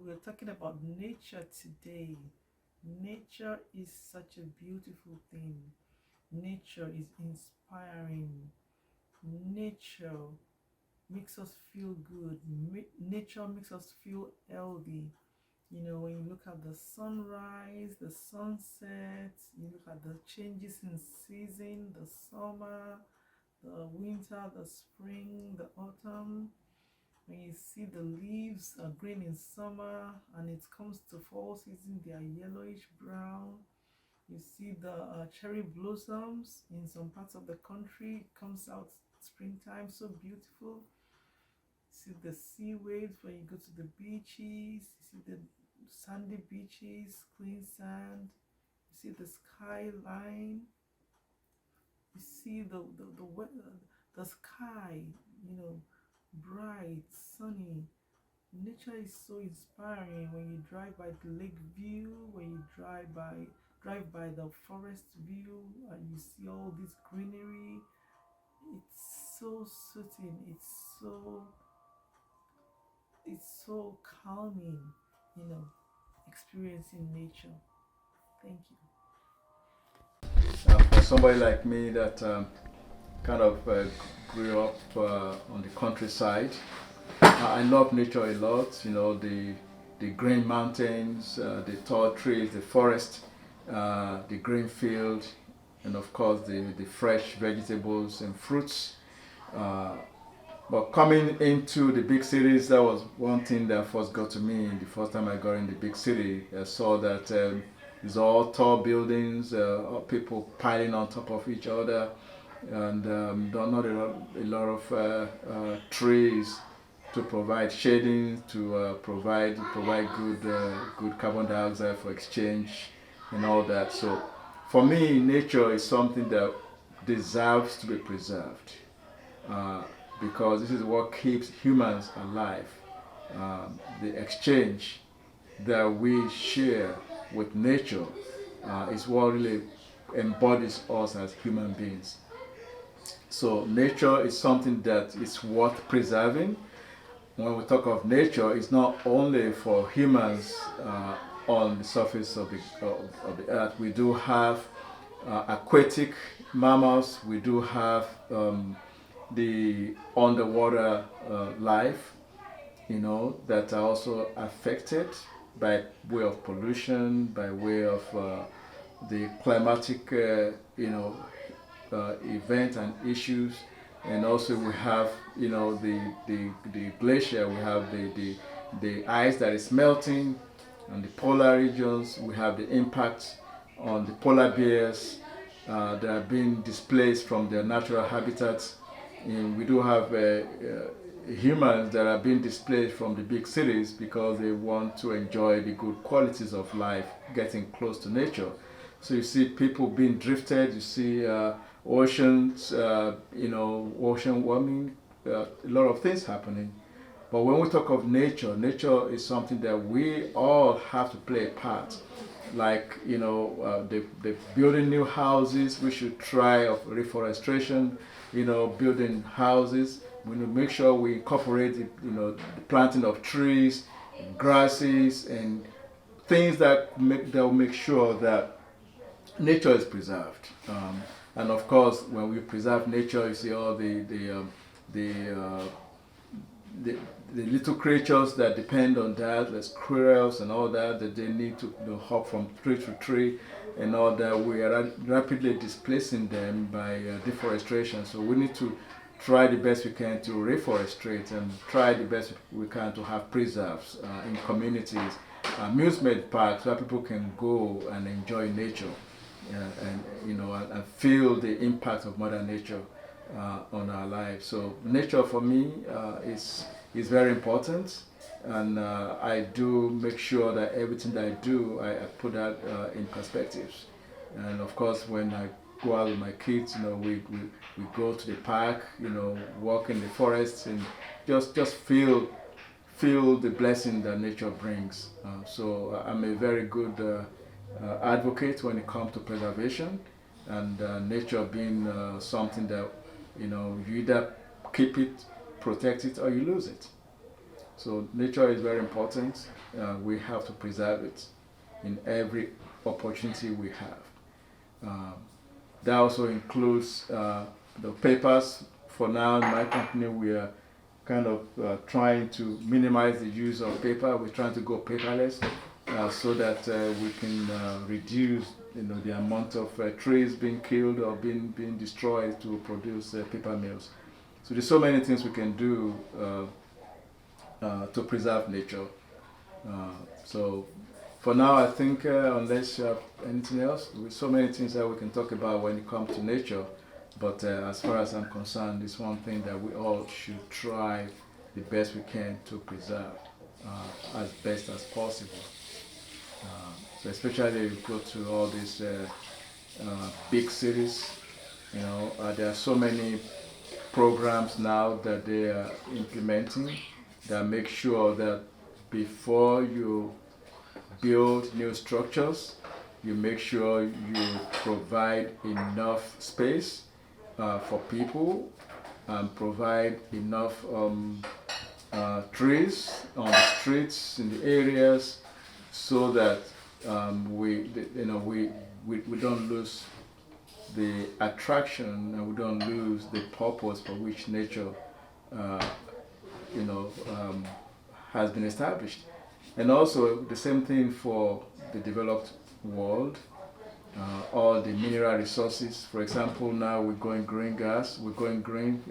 We're talking about nature today. Nature is such a beautiful thing. Nature is inspiring. Nature makes us feel good. Nature makes us feel healthy. When you look at the sunrise, the sunset, you look at the changes in season, the summer, the winter, the spring, the autumn. When you see the leaves are green in summer and it comes to fall season, they are yellowish brown. You see the cherry blossoms in some parts of the country. It comes out springtime, so beautiful. See the sea waves when you go to the beaches. You see the sandy beaches, clean sand. You see the skyline. You see the weather, the sky, bright, sunny. Nature is so inspiring when you drive by the lake view, when you drive by the forest view, and you see all this greenery. It's so soothing. It's so calming, experiencing nature. Thank you. For somebody like me that kind of grew up on the countryside, I love nature a lot. The green mountains, the tall trees, the forest, the green field, and of course the fresh vegetables and fruits. Uh, but coming into the big cities, that was one thing that first got to me. The first time I got in the big city, I saw that it's all tall buildings, people piling on top of each other, and not a lot of trees to provide shading, to provide good carbon dioxide for exchange and all that. So, for me, nature is something that deserves to be preserved. Uh, because this is what keeps humans alive. The exchange that we share with nature is what really embodies us as human beings. So nature is something that is worth preserving. When we talk of nature, it's not only for humans on the surface of the earth. We do have aquatic mammals. We do have the underwater life, that are also affected by way of pollution, by way of the climatic, event and issues. And also we have, the glacier, we have the ice that is melting, and the polar regions, we have the impact on the polar bears that are being displaced from their natural habitats. And we do have humans that are being displaced from the big cities because they want to enjoy the good qualities of life, getting close to nature. So you see people being drifted, you see oceans, ocean warming, a lot of things happening. But when we talk of nature, nature is something that we all have to play a part. Like, the building new houses, we should try of reforestation, building houses. We need to make sure we incorporate, the planting of trees, grasses, and things that will make sure that nature is preserved. And of course, when we preserve nature, you see all the uh, the, the little creatures that depend on that, like squirrels and all that, that they need to hop from tree to tree and all that. We are rapidly displacing them by deforestation. So we need to try the best we can to reforestate and try the best we can to have preserves in communities, amusement parks where people can go and enjoy nature, and and feel the impact of Mother Nature on our lives. So nature for me is very important, and I do make sure that everything that I do, I put that in perspectives. And of course, when I go out with my kids, we go to the park, walk in the forest, and just feel the blessing that nature brings. So I'm a very good advocate when it comes to preservation, and nature being something that you either keep it, protect it, or you lose it. So nature is very important. We have to preserve it in every opportunity we have. That also includes the papers. For now, in my company, we are kind of trying to minimize the use of paper. We're trying to go paperless so that we can reduce, the amount of trees being killed or being destroyed to produce paper mills. So there's so many things we can do to preserve nature. So for now, I think unless you have anything else, with so many things that we can talk about when it comes to nature, but as far as I'm concerned, it's one thing that we all should try the best we can to preserve as best as possible. So especially if you go to all these big cities, there are so many programs now that they are implementing that make sure that before you build new structures, you make sure you provide enough space for people and provide enough trees on the streets in the areas so that we don't lose the attraction and we don't lose the purpose for which nature has been established. And also the same thing for the developed world, all the mineral resources. For example, now we're going green gas, we're going green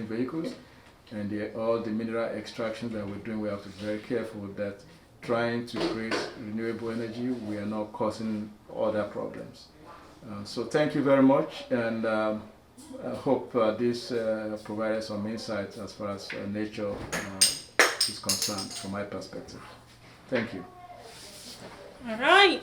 vehicles, and all the mineral extractions that we're doing, we have to be very careful that trying to create renewable energy, we are not causing other problems. So thank you very much, and I hope this provided some insights as far as nature is concerned from my perspective. Thank you. All right.